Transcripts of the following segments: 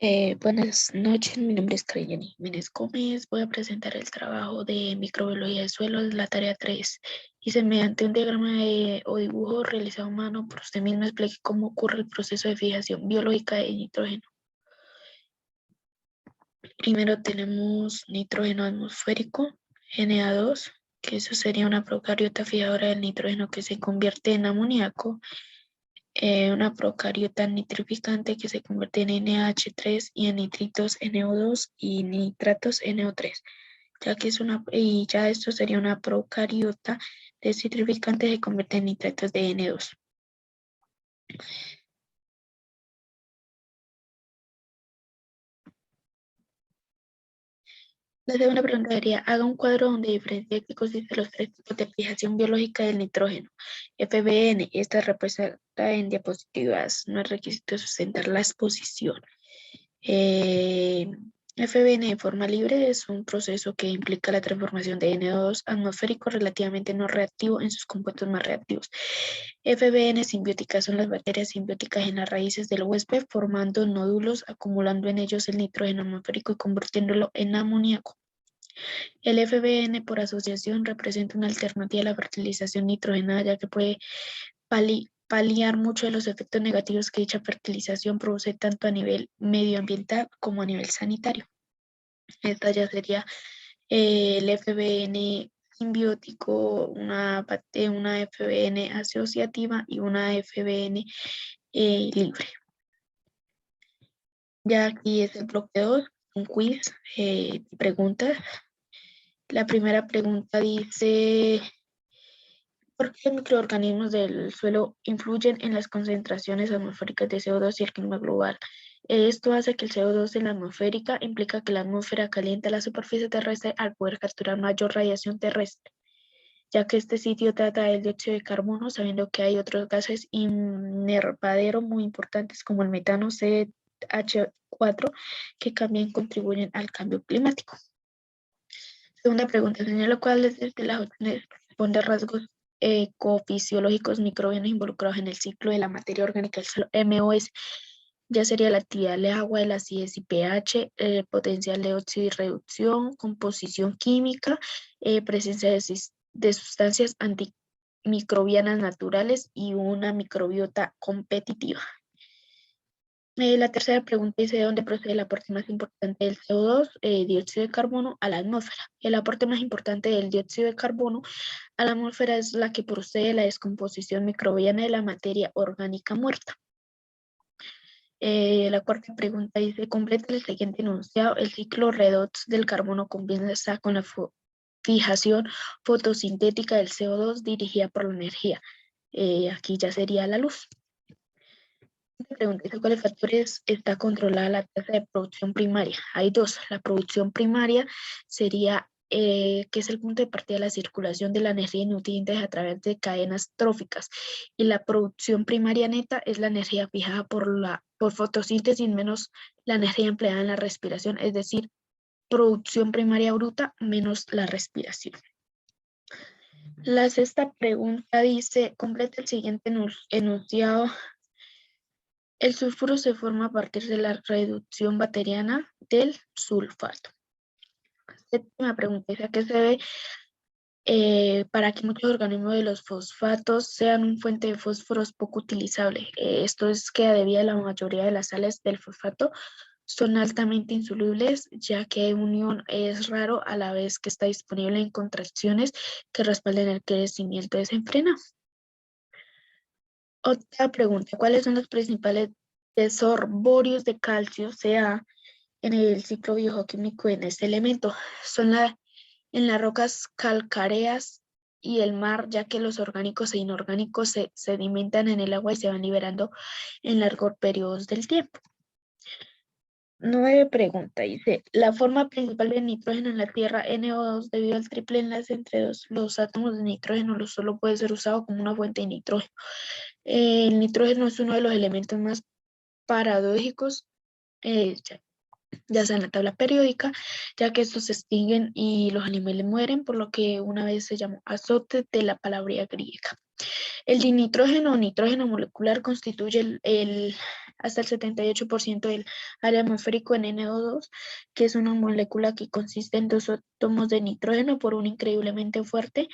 Buenas noches, mi nombre es Karina Jiménez Gómez. Voy a presentar el trabajo de microbiología del suelo, es la tarea 3. Dice, mediante un diagrama o dibujo realizado a mano por usted mismo, explique cómo ocurre el proceso de fijación biológica de nitrógeno. Primero tenemos nitrógeno atmosférico, Na2, que eso sería una procariota fijadora del nitrógeno que se convierte en amoníaco. Una procariota nitrificante que se convierte en NH3 y en nitritos NO2 y nitratos NO3, ya esto sería una procariota desnitrificante que se convierte en nitratos de N2. La segunda pregunta sería, haga un cuadro donde diferencie qué consisten los tres tipos de fijación biológica del nitrógeno. FBN, esta representa en diapositivas, no es requisito sustentar la exposición. FBN de forma libre es un proceso que implica la transformación de N2 atmosférico relativamente no reactivo en sus compuestos más reactivos. FBN simbióticas son las bacterias simbióticas en las raíces del huésped formando nódulos, acumulando en ellos el nitrógeno atmosférico y convirtiéndolo en amoníaco. El FBN por asociación representa una alternativa a la fertilización nitrogenada, ya que puede paliar muchos de los efectos negativos que dicha fertilización produce tanto a nivel medioambiental como a nivel sanitario. Esta ya sería el FBN simbiótico, una FBN asociativa y una FBN libre. Ya aquí es el bloque 2, un quiz, preguntas. La primera pregunta dice, ¿por qué los microorganismos del suelo influyen en las concentraciones atmosféricas de CO2 y el clima global? Esto hace que el CO2 en la atmosférica implica que la atmósfera calienta la superficie terrestre al poder capturar mayor radiación terrestre, ya que este sitio trata el dióxido de carbono, sabiendo que hay otros gases invernadero muy importantes como el metano CH4 que también contribuyen al cambio climático. Segunda pregunta, señala cuáles de las opciones responde a rasgos ecofisiológicos microbianos involucrados en el ciclo de la materia orgánica del suelo, MOS. Ya sería la actividad del agua, la acidez y pH, potencial de óxido y reducción, composición química, presencia de sustancias antimicrobianas naturales y una microbiota competitiva. La tercera pregunta dice, ¿de dónde procede el aporte más importante del CO2, dióxido de carbono, a la atmósfera? El aporte más importante del dióxido de carbono a la atmósfera es la que procede de la descomposición microbiana de la materia orgánica muerta. La cuarta pregunta dice, completa el siguiente enunciado, el ciclo redox del carbono comienza con la fijación fotosintética del CO2 dirigida por la energía. Aquí ya sería la luz. Pregunta dice, ¿cuáles factores está controlada la tasa de producción primaria? Hay dos. La producción primaria sería que es el punto de partida de la circulación de la energía y nutrientes a través de cadenas tróficas. Y la producción primaria neta es la energía fijada por fotosíntesis menos la energía empleada en la respiración, es decir, producción primaria bruta menos la respiración. La sexta pregunta dice, completa el siguiente enunciado. El sulfuro se forma a partir de la reducción bacteriana del sulfato. Séptima pregunta, ¿a qué se debe para que muchos organismos de los fosfatos sean una fuente de fósforos poco utilizable? Esto es que debido a la mayoría de las sales del fosfato son altamente insolubles, ya que unión es raro a la vez que está disponible en contracciones que respalden el crecimiento desenfrenado. Otra pregunta, ¿cuáles son los principales desorborios de calcio, sea en el ciclo bioquímico en este elemento? Son en las rocas calcáreas y el mar, ya que los orgánicos e inorgánicos se sedimentan en el agua y se van liberando en largos periodos del tiempo. 9 pregunta, dice, la forma principal del nitrógeno en la Tierra, NO2, debido al triple enlace entre los átomos de nitrógeno, solo puede ser usado como una fuente de nitrógeno. El nitrógeno es uno de los elementos más paradójicos, ya sea en la tabla periódica, ya que estos se extinguen y los animales mueren, por lo que una vez se llamó azote de la palabra griega. El dinitrógeno o nitrógeno molecular constituye hasta el 78% del área atmosférico en NO2, que es una molécula que consiste en dos átomos de nitrógeno por un increíblemente fuerte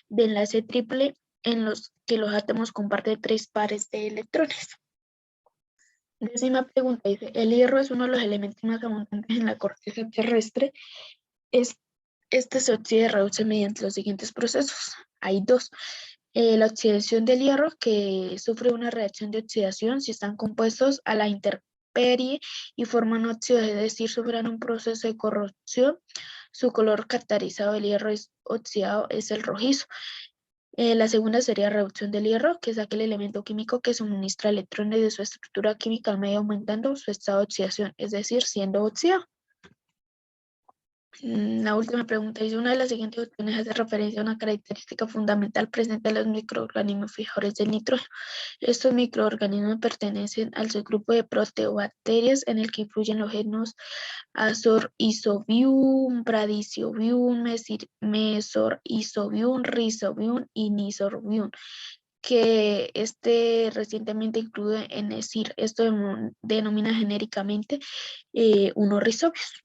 de enlace triple en los que los átomos comparten 3 pares de electrones. Décima pregunta dice, el hierro es uno de los elementos más abundantes en la corteza terrestre. Este se oxida y reduce mediante los siguientes procesos. Hay dos. La oxidación del hierro, que sufre una reacción de oxidación si están compuestos a la intemperie y forman óxidos, es decir, sufren un proceso de corrosión. Su color caracterizado del hierro oxidado es el rojizo. La segunda sería reducción del hierro, que es aquel elemento químico que suministra electrones de su estructura química al medio aumentando su estado de oxidación, es decir, siendo oxidado. La última pregunta dice, una de las siguientes opciones hace referencia a una característica fundamental presente en los microorganismos fijadores del nitrógeno. Estos microorganismos pertenecen al subgrupo de proteobacterias en el que influyen los genos Azor-Isobium, Bradykarbon, Mesor-Isobium, Rhizobium y Nisobium, que recientemente incluye en ESIR. Esto denomina genéricamente unos rizobios.